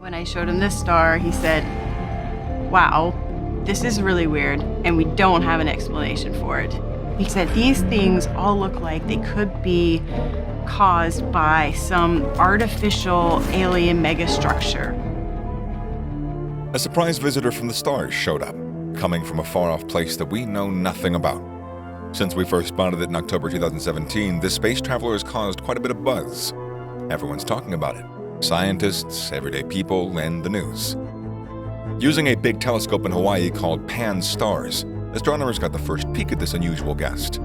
When I showed him this star, he said, wow, this is really weird, and we don't have an explanation for it. He said these things all look like they could be caused by some artificial alien megastructure. A surprise visitor from the stars showed up, coming from a far-off place that we know nothing about. Since we first spotted it in October 2017, this space traveler has caused quite a bit of buzz. Everyone's talking about it. Scientists, everyday people, and the news. Using a big telescope in Hawaii called Pan-STARRS, astronomers got the first peek at this unusual guest.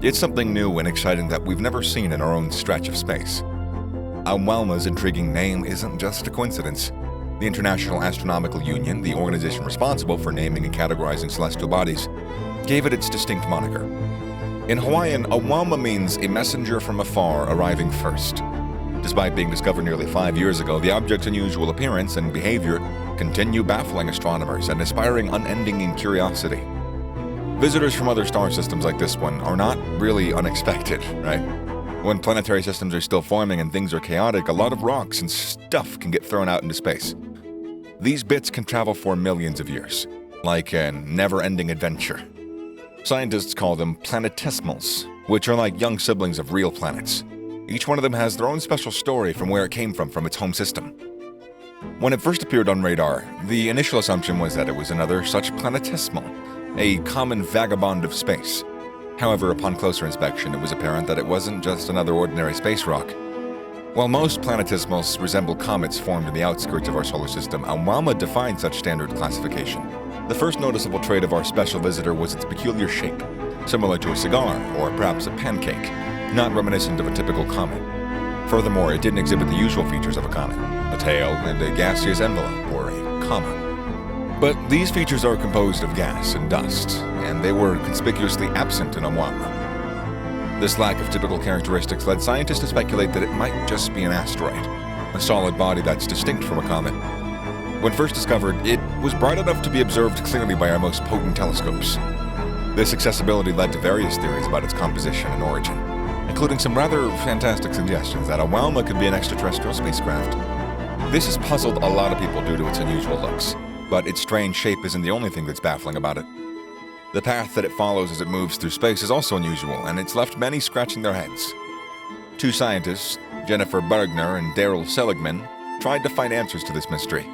It's something new and exciting that we've never seen in our own stretch of space. Oumuamua's intriguing name isn't just a coincidence. The International Astronomical Union, the organization responsible for naming and categorizing celestial bodies, gave it its distinct moniker. In Hawaiian, Oumuamua means a messenger from afar arriving first. Despite being discovered nearly 5 years ago, the object's unusual appearance and behavior continue baffling astronomers and inspiring unending curiosity. Visitors from other star systems like this one are not really unexpected, right? When planetary systems are still forming and things are chaotic, a lot of rocks and stuff can get thrown out into space. These bits can travel for millions of years, like a never-ending adventure. Scientists call them planetesimals, which are like young siblings of real planets. Each one of them has their own special story from where it came from its home system. When it first appeared on radar, the initial assumption was that it was another such planetesimal, a common vagabond of space. However, upon closer inspection, it was apparent that it wasn't just another ordinary space rock. While most planetesimals resemble comets formed in the outskirts of our solar system, Oumuamua defied such standard classification. The first noticeable trait of our special visitor was its peculiar shape, similar to a cigar or perhaps a pancake, not reminiscent of a typical comet. Furthermore, it didn't exhibit the usual features of a comet, a tail and a gaseous envelope, or a comma. But these features are composed of gas and dust, and they were conspicuously absent in Oumuamua. This lack of typical characteristics led scientists to speculate that it might just be an asteroid, a solid body that's distinct from a comet. When first discovered, it was bright enough to be observed clearly by our most potent telescopes. This accessibility led to various theories about its composition and origin, including some rather fantastic suggestions that Oumuamua could be an extraterrestrial spacecraft. This has puzzled a lot of people due to its unusual looks, but its strange shape isn't the only thing that's baffling about it. The path that it follows as it moves through space is also unusual, and it's left many scratching their heads. Two scientists, Jennifer Bergner and Daryl Seligman, tried to find answers to this mystery.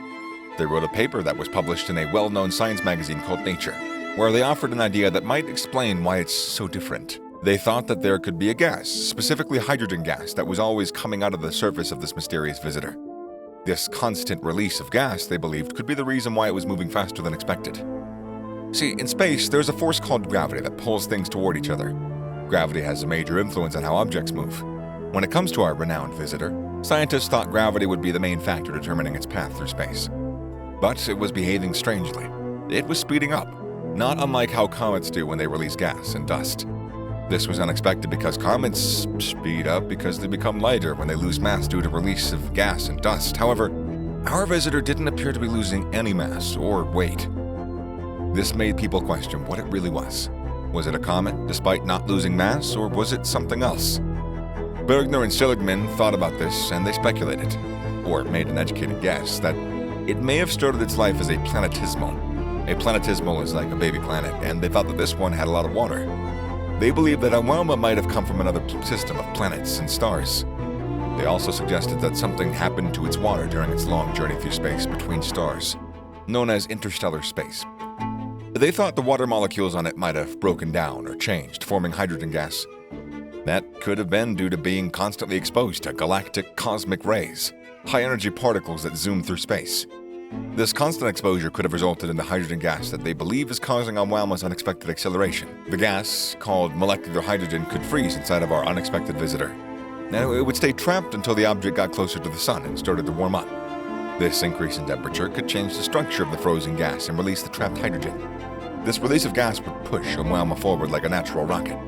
They wrote a paper that was published in a well-known science magazine called Nature, where they offered an idea that might explain why it's so different. They thought that there could be a gas, specifically hydrogen gas, that was always coming out of the surface of this mysterious visitor. This constant release of gas, they believed, could be the reason why it was moving faster than expected. See, in space, there's a force called gravity that pulls things toward each other. Gravity has a major influence on how objects move. When it comes to our renowned visitor, scientists thought gravity would be the main factor determining its path through space. But it was behaving strangely. It was speeding up, not unlike how comets do when they release gas and dust. This was unexpected because comets speed up because they become lighter when they lose mass due to release of gas and dust. However, our visitor didn't appear to be losing any mass or weight. This made people question what it really was. Was it a comet, despite not losing mass, or was it something else? Bergner and Seligman thought about this, and they speculated, or made an educated guess, that it may have started its life as a planetesimal. A planetesimal is like a baby planet, and they thought that this one had a lot of water. They believed that Oumuamua might have come from another system of planets and stars. They also suggested that something happened to its water during its long journey through space between stars, known as interstellar space. They thought the water molecules on it might have broken down or changed, forming hydrogen gas. That could have been due to being constantly exposed to galactic cosmic rays, high-energy particles that zoom through space. This constant exposure could have resulted in the hydrogen gas that they believe is causing Oumuamua's unexpected acceleration. The gas, called molecular hydrogen, could freeze inside of our unexpected visitor. Now, it would stay trapped until the object got closer to the sun and started to warm up. This increase in temperature could change the structure of the frozen gas and release the trapped hydrogen. This release of gas would push Oumuamua forward like a natural rocket.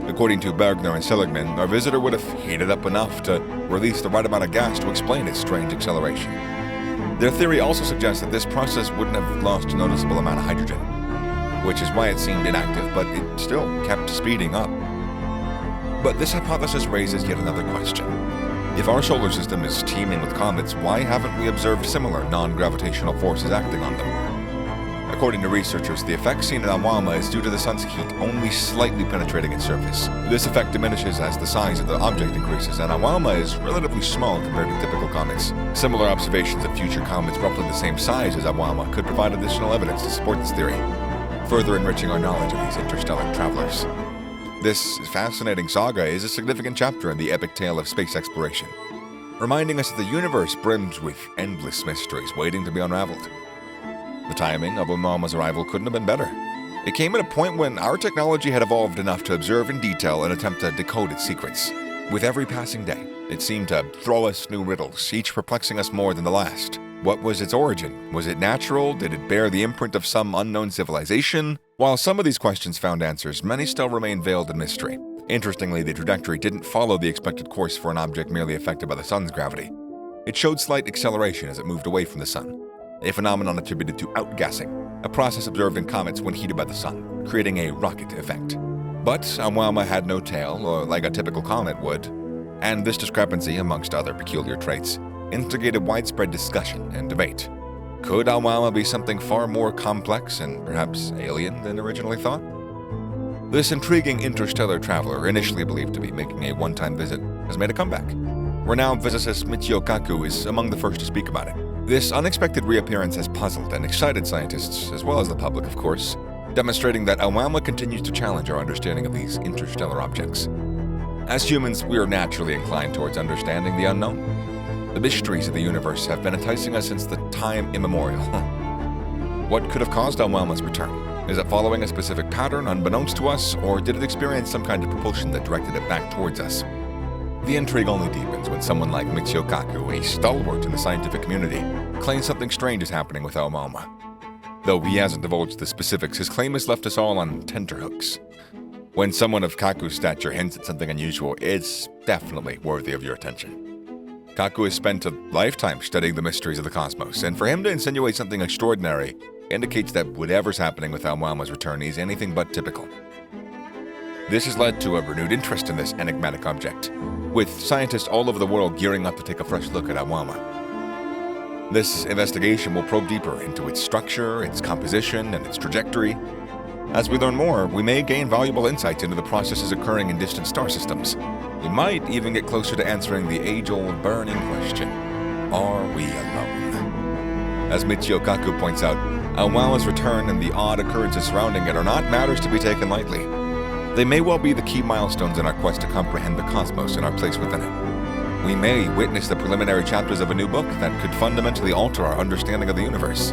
According to Bergner and Seligman, our visitor would have heated up enough to release the right amount of gas to explain its strange acceleration. Their theory also suggests that this process wouldn't have lost a noticeable amount of hydrogen, which is why it seemed inactive, but it still kept speeding up. But this hypothesis raises yet another question. If our solar system is teeming with comets, why haven't we observed similar non-gravitational forces acting on them? According to researchers, the effect seen in Oumuamua is due to the sun's heat only slightly penetrating its surface. This effect diminishes as the size of the object increases, and Oumuamua is relatively small compared to typical comets. Similar observations of future comets roughly the same size as Oumuamua could provide additional evidence to support this theory, further enriching our knowledge of these interstellar travelers. This fascinating saga is a significant chapter in the epic tale of space exploration, reminding us that the universe brims with endless mysteries waiting to be unraveled. The timing of Oumuamua's arrival couldn't have been better. It came at a point when our technology had evolved enough to observe in detail and attempt to decode its secrets. With every passing day, it seemed to throw us new riddles, each perplexing us more than the last. What was its origin? Was it natural? Did it bear the imprint of some unknown civilization? While some of these questions found answers, many still remain veiled in mystery. Interestingly, the trajectory didn't follow the expected course for an object merely affected by the sun's gravity. It showed slight acceleration as it moved away from the sun, a phenomenon attributed to outgassing, a process observed in comets when heated by the sun, creating a rocket effect. But Oumuamua had no tail, or like a typical comet would, and this discrepancy, amongst other peculiar traits, instigated widespread discussion and debate. Could Oumuamua be something far more complex and perhaps alien than originally thought? This intriguing interstellar traveler, initially believed to be making a one-time visit, has made a comeback. Renowned physicist Michio Kaku is among the first to speak about it. This unexpected reappearance has puzzled and excited scientists, as well as the public, of course, demonstrating that Oumuamua continues to challenge our understanding of these interstellar objects. As humans, we are naturally inclined towards understanding the unknown. The mysteries of the universe have been enticing us since the time immemorial. What could have caused Oumuamua's return? Is it following a specific pattern unbeknownst to us, or did it experience some kind of propulsion that directed it back towards us? The intrigue only deepens when someone like Michio Kaku, a stalwart in the scientific community, claims something strange is happening with Oumuamua. Though he hasn't divulged the specifics, his claim has left us all on tenterhooks. When someone of Kaku's stature hints at something unusual, it's definitely worthy of your attention. Kaku has spent a lifetime studying the mysteries of the cosmos, and for him to insinuate something extraordinary indicates that whatever's happening with Oumuamua's return is anything but typical. This has led to a renewed interest in this enigmatic object, with scientists all over the world gearing up to take a fresh look at Oumuamua. This investigation will probe deeper into its structure, its composition, and its trajectory. As we learn more, we may gain valuable insights into the processes occurring in distant star systems. We might even get closer to answering the age-old burning question, are we alone? As Michio Kaku points out, Oumuamua's return and the odd occurrences surrounding it are not matters to be taken lightly. They may well be the key milestones in our quest to comprehend the cosmos and our place within it. We may witness the preliminary chapters of a new book that could fundamentally alter our understanding of the universe.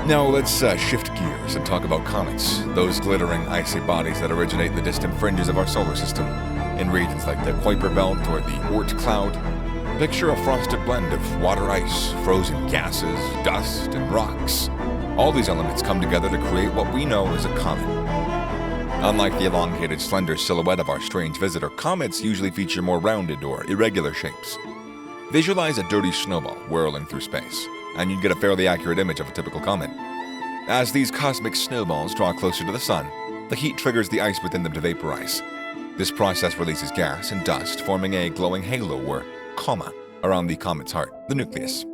Now let's shift gears and talk about comets, those glittering icy bodies that originate in the distant fringes of our solar system. In regions like the Kuiper Belt or the Oort Cloud, picture a frosted blend of water ice, frozen gases, dust, and rocks. All these elements come together to create what we know as a comet. Unlike the elongated, slender silhouette of our strange visitor, comets usually feature more rounded or irregular shapes. Visualize a dirty snowball whirling through space, and you'd get a fairly accurate image of a typical comet. As these cosmic snowballs draw closer to the sun, the heat triggers the ice within them to vaporize. This process releases gas and dust, forming a glowing halo or coma around the comet's heart, the nucleus.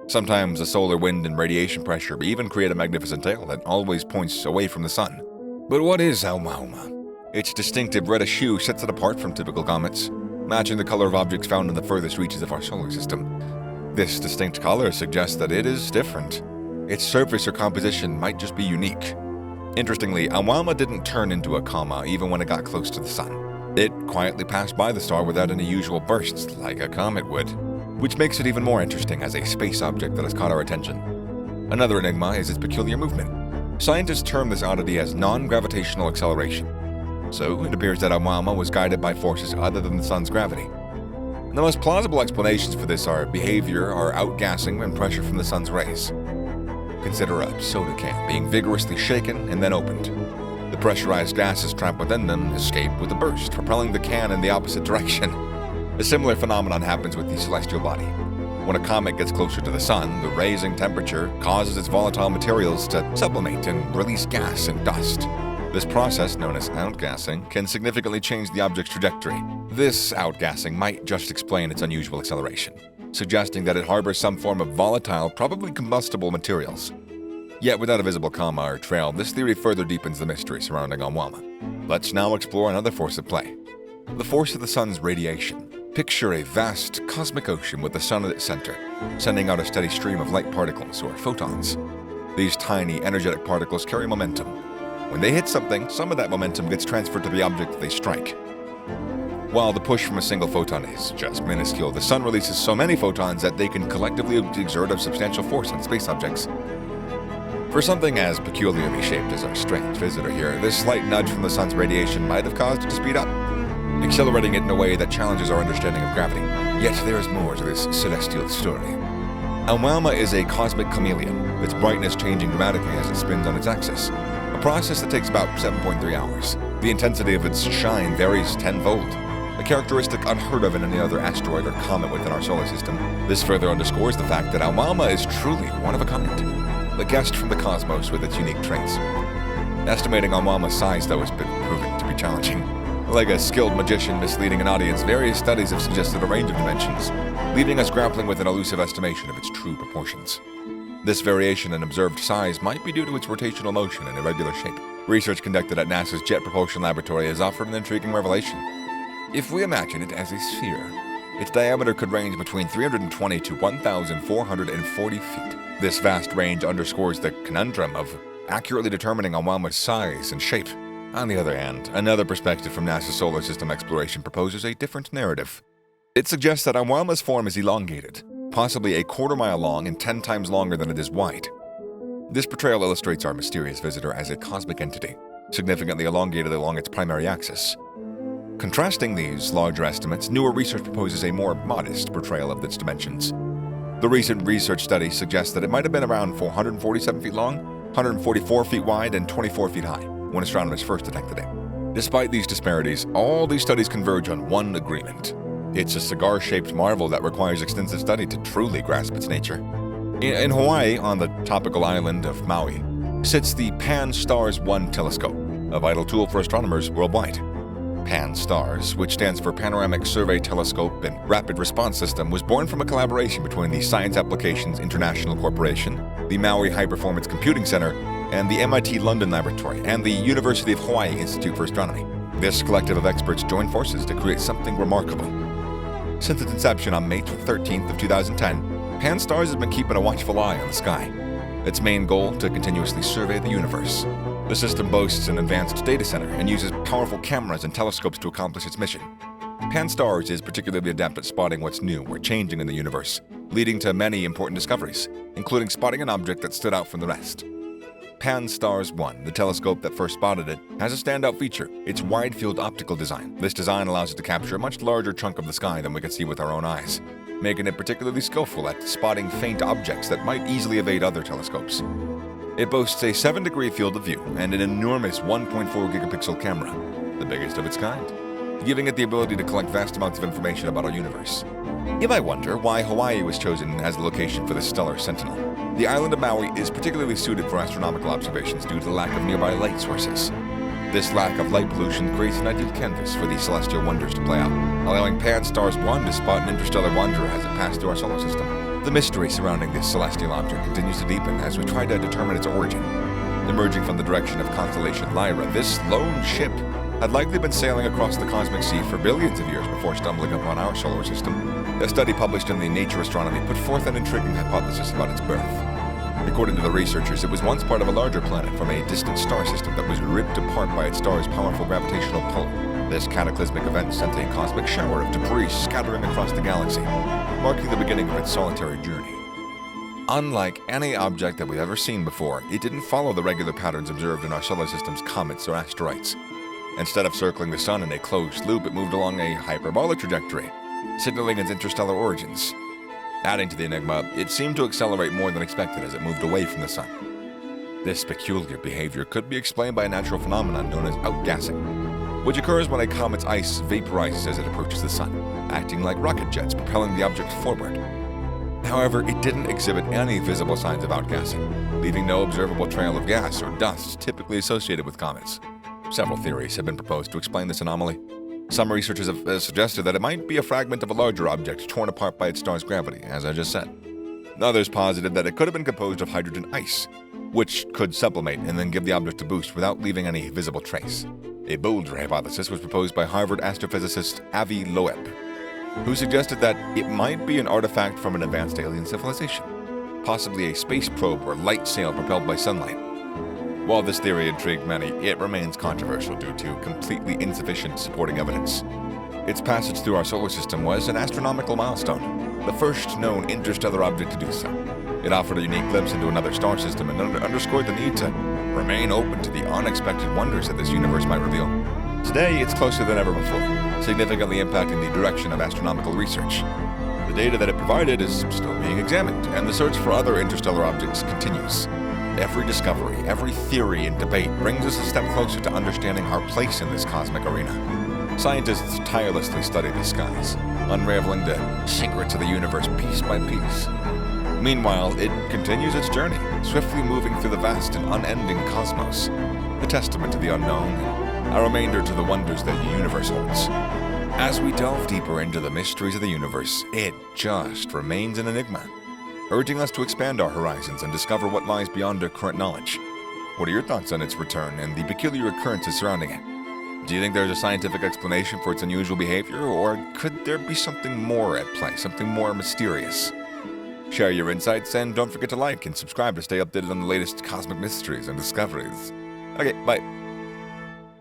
Sometimes the solar wind and radiation pressure even create a magnificent tail that always points away from the sun. But what is Oumuamua? Its distinctive reddish hue sets it apart from typical comets, matching the color of objects found in the furthest reaches of our solar system. This distinct color suggests that it is different. Its surface or composition might just be unique. Interestingly, Oumuamua didn't turn into a coma even when it got close to the sun. It quietly passed by the star without any usual bursts like a comet would, which makes it even more interesting as a space object that has caught our attention. Another enigma is its peculiar movement. Scientists term this oddity as non-gravitational acceleration. So it appears that Oumuamua was guided by forces other than the sun's gravity. The most plausible explanations for this are behavior or outgassing and pressure from the sun's rays. Consider a soda can being vigorously shaken and then opened. The pressurized gases trapped within them escape with a burst, propelling the can in the opposite direction. A similar phenomenon happens with the celestial body. When a comet gets closer to the sun, the raising temperature causes its volatile materials to sublimate and release gas and dust. This process, known as outgassing, can significantly change the object's trajectory. This outgassing might just explain its unusual acceleration, suggesting that it harbors some form of volatile, probably combustible materials. Yet without a visible comma or trail, this theory further deepens the mystery surrounding Oumuamua. Let's now explore another force at play: the force of the sun's radiation. Picture a vast cosmic ocean with the sun at its center, sending out a steady stream of light particles, or photons. These tiny, energetic particles carry momentum. When they hit something, some of that momentum gets transferred to the object that they strike. While the push from a single photon is just minuscule, the sun releases so many photons that they can collectively exert a substantial force on space objects. For something as peculiarly shaped as our strange visitor here, this slight nudge from the sun's radiation might have caused it to speed up, accelerating it in a way that challenges our understanding of gravity. Yet there is more to this celestial story. Oumuamua is a cosmic chameleon, its brightness changing dramatically as it spins on its axis, a process that takes about 7.3 hours. The intensity of its shine varies tenfold, a characteristic unheard of in any other asteroid or comet within our solar system. This further underscores the fact that Oumuamua is truly one of a kind, the guest from the cosmos with its unique traits. Estimating Oumuamua's size, though, has been proven to be challenging. Like a skilled magician misleading an audience, various studies have suggested a range of dimensions, leaving us grappling with an elusive estimation of its true proportions. This variation in observed size might be due to its rotational motion and irregular shape. Research conducted at NASA's Jet Propulsion Laboratory has offered an intriguing revelation. If we imagine it as a sphere, its diameter could range between 320 to 1,440 feet. This vast range underscores the conundrum of accurately determining Oumuamua's size and shape. On the other hand, another perspective from NASA's solar system exploration proposes a different narrative. It suggests that Oumuamua's form is elongated, possibly a quarter-mile long and 10 times longer than it is wide. This portrayal illustrates our mysterious visitor as a cosmic entity, significantly elongated along its primary axis. Contrasting these larger estimates, newer research proposes a more modest portrayal of its dimensions. The recent research study suggests that it might have been around 447 feet long, 144 feet wide, and 24 feet high when astronomers first detected it. Despite these disparities, all these studies converge on one agreement. It's a cigar-shaped marvel that requires extensive study to truly grasp its nature. In Hawaii, on the tropical island of Maui, sits the Pan-STARRS 1 telescope, a vital tool for astronomers worldwide. Pan-STARRS, which stands for Panoramic Survey Telescope and Rapid Response System, was born from a collaboration between the Science Applications International Corporation, the Maui High Performance Computing Center, and the MIT London Laboratory, and the University of Hawaii Institute for Astronomy. This collective of experts joined forces to create something remarkable. Since its inception on May 13th of 2010, Pan-STARRS has been keeping a watchful eye on the sky. Its main goal, to continuously survey the universe. The system boasts an advanced data center and uses powerful cameras and telescopes to accomplish its mission. Pan-STARRS is particularly adept at spotting what's new or changing in the universe, leading to many important discoveries, including spotting an object that stood out from the rest. Pan-STARRS 1, the telescope that first spotted it, has a standout feature: its wide-field optical design. This design allows it to capture a much larger chunk of the sky than we can see with our own eyes, making it particularly skillful at spotting faint objects that might easily evade other telescopes. It boasts a 7-degree field of view and an enormous 1.4 gigapixel camera, the biggest of its kind, giving it the ability to collect vast amounts of information about our universe. You might wonder why Hawaii was chosen as the location for this stellar sentinel. The island of Maui is particularly suited for astronomical observations due to the lack of nearby light sources. This lack of light pollution creates an ideal canvas for these celestial wonders to play out, allowing Pan-STARRS 1 to spot an interstellar wanderer as it passed through our solar system. The mystery surrounding this celestial object continues to deepen as we try to determine its origin. Emerging from the direction of constellation Lyra, this lone ship had likely been sailing across the cosmic sea for billions of years before stumbling upon our solar system. A study published in the Nature Astronomy put forth an intriguing hypothesis about its birth. According to the researchers, it was once part of a larger planet from a distant star system that was ripped apart by its star's powerful gravitational pull. This cataclysmic event sent a cosmic shower of debris scattering across the galaxy, marking the beginning of its solitary journey. Unlike any object that we've ever seen before, it didn't follow the regular patterns observed in our solar system's comets or asteroids. Instead of circling the sun in a closed loop, it moved along a hyperbolic trajectory, signaling its interstellar origins. Adding to the enigma, it seemed to accelerate more than expected as it moved away from the sun. This peculiar behavior could be explained by a natural phenomenon known as outgassing, which occurs when a comet's ice vaporizes as it approaches the sun, acting like rocket jets propelling the object forward. However, it didn't exhibit any visible signs of outgassing, leaving no observable trail of gas or dust typically associated with comets. Several theories have been proposed to explain this anomaly. Some researchers have suggested that it might be a fragment of a larger object torn apart by its star's gravity, as I just said. Others posited that it could have been composed of hydrogen ice, which could sublimate and then give the object a boost without leaving any visible trace. A bolder hypothesis was proposed by Harvard astrophysicist Avi Loeb, who suggested that it might be an artifact from an advanced alien civilization, possibly a space probe or light sail propelled by sunlight. While this theory intrigued many, it remains controversial due to completely insufficient supporting evidence. Its passage through our solar system was an astronomical milestone, the first known interstellar object to do so. It offered a unique glimpse into another star system and underscored the need to remain open to the unexpected wonders that this universe might reveal. Today, it's closer than ever before, significantly impacting the direction of astronomical research. The data that it provided is still being examined, and the search for other interstellar objects continues. Every discovery, every theory and debate brings us a step closer to understanding our place in this cosmic arena. Scientists tirelessly study the skies, unraveling the secrets of the universe piece by piece. Meanwhile, it continues its journey, swiftly moving through the vast and unending cosmos, a testament to the unknown, a reminder to the wonders that the universe holds. As we delve deeper into the mysteries of the universe, it just remains an enigma, urging us to expand our horizons and discover what lies beyond our current knowledge. What are your thoughts on its return and the peculiar occurrences surrounding it? Do you think there's a scientific explanation for its unusual behavior, or could there be something more at play, something more mysterious? Share your insights, and don't forget to like and subscribe to stay updated on the latest cosmic mysteries and discoveries. Okay, bye.